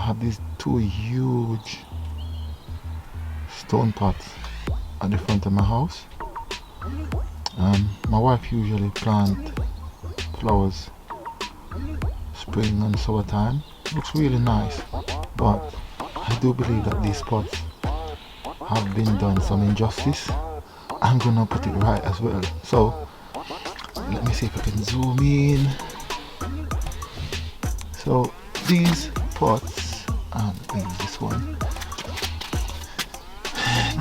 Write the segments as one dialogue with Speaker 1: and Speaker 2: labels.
Speaker 1: have these two huge stone pots at the front of my house. My wife usually plant flowers spring and summertime. Looks really nice, but I do believe that these pots have been done some injustice. I'm gonna put it right as well. So let me see if I can zoom in. So these pots, use this one.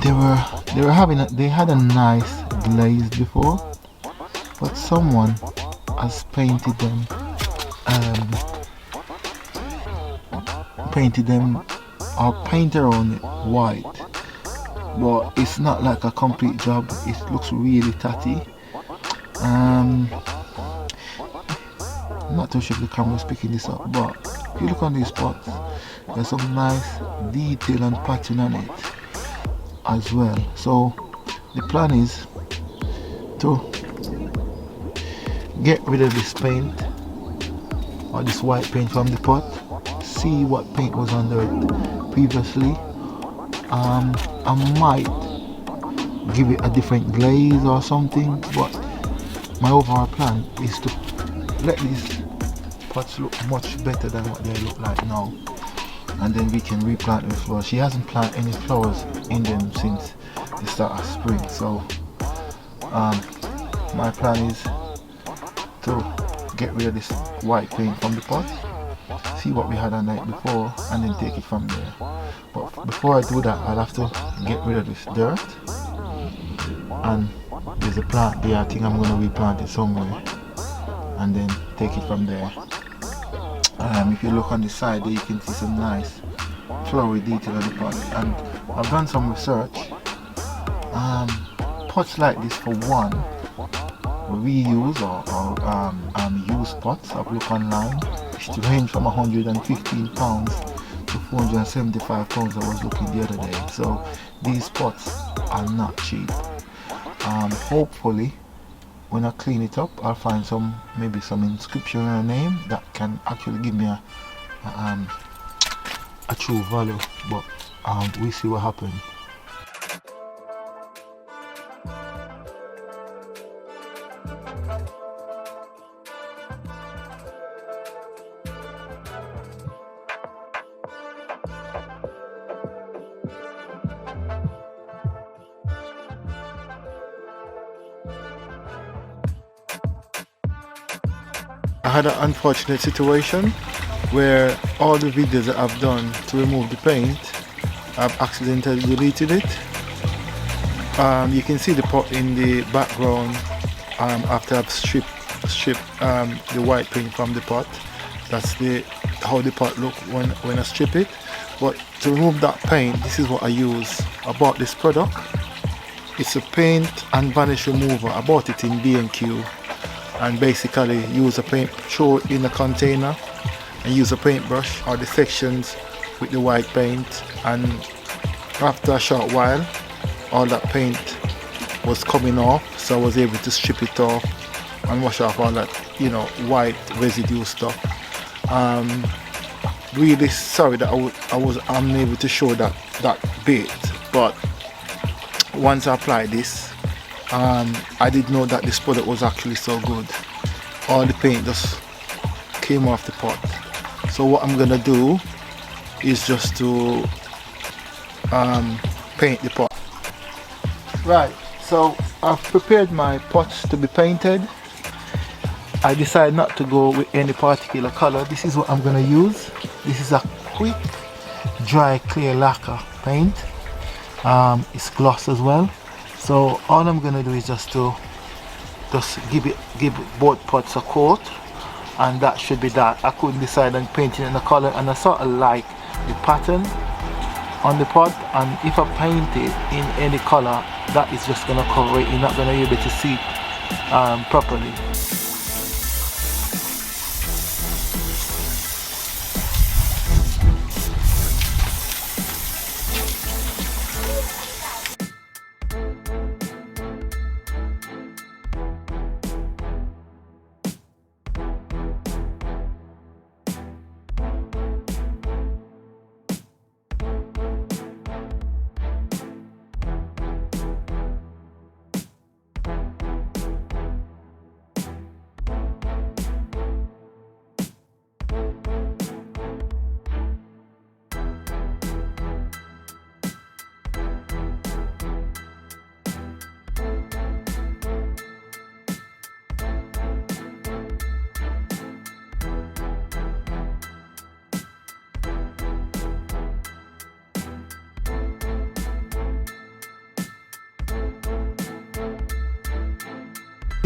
Speaker 1: They had a nice glaze before, but someone has painted them or painted on it white, but it's not like a complete job. It looks really tatty. I'm not too sure if the camera is picking this up, but if you look on these pots, there's some nice detail and pattern on it as well. So the plan is to get rid of this paint or this white paint from the pot, see what paint was under it previously. I might give it a different glaze or something, but my overall plan is to let these pots look much better than what they look like now, and then we can replant the flowers. She hasn't planted any flowers in them since the start of spring, so my plan is to get rid of this white paint from the pot, see what we had on it before, and then take it from there. But before I do that, I'll have to get rid of this dirt, and there's a plant there. I think I'm going to replant it somewhere and then take it from there. If you look on the side there, you can see some nice flowery detail on the pot, and I've done some research. Pots like this, for one, reuse or used pots, I've looked online, it range from 115 pounds to 475 pounds. I was looking the other day, so these pots are not cheap. Hopefully when I clean it up, I'll find maybe some inscription or a name that can actually give me a true value, but we see what happens. I had an unfortunate situation where all the videos that I've done to remove the paint, I've accidentally deleted it. You can see the pot in the background after I've stripped the white paint from the pot. That's how the pot look when I strip it. But to remove that paint, this is what I use. I bought this product. It's a paint and varnish remover. I bought it in B&Q. And basically use a paint, throw it in a container and use a paintbrush or the sections with the white paint, and after a short while all that paint was coming off, so I was able to strip it off and wash off all that, white residue stuff. Really sorry that I was unable to show that bit, but once I applied this, I didn't know that this product was actually so good. All the paint just came off the pot. So what I'm gonna do is just to paint the pot. Right, so I've prepared my pots to be painted. I decided not to go with any particular color. This is what I'm gonna use. This is a quick dry clear lacquer paint. It's gloss as well. So all I'm gonna do is just give both pots a coat, and that should be that. I couldn't decide on painting in the color, and I sort of like the pattern on the pot, and if I paint it in any color, that is just gonna cover it. You're not gonna be able to see it properly.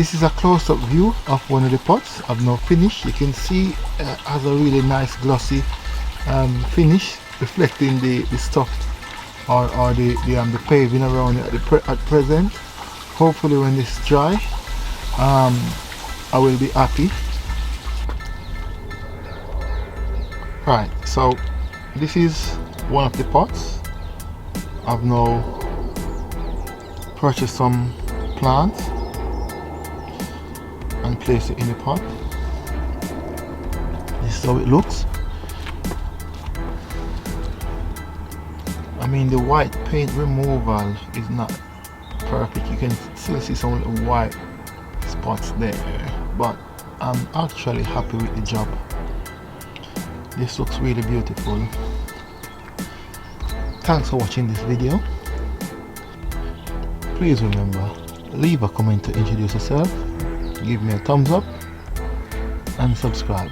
Speaker 1: This is a close-up view of one of the pots. I've now finished. You can see has a really nice glossy finish, reflecting the stuff or the paving around it at present. Hopefully when this dry, I will be happy. Right, so this is one of the pots. I've now purchased some plants and place it in the pot. This is how it looks. I mean, the white paint removal is not perfect. You can still see some little white spots there, but I'm actually happy with the job. This looks really beautiful. Thanks for watching this video. Please remember, leave a comment to introduce yourself, give me a thumbs up and subscribe.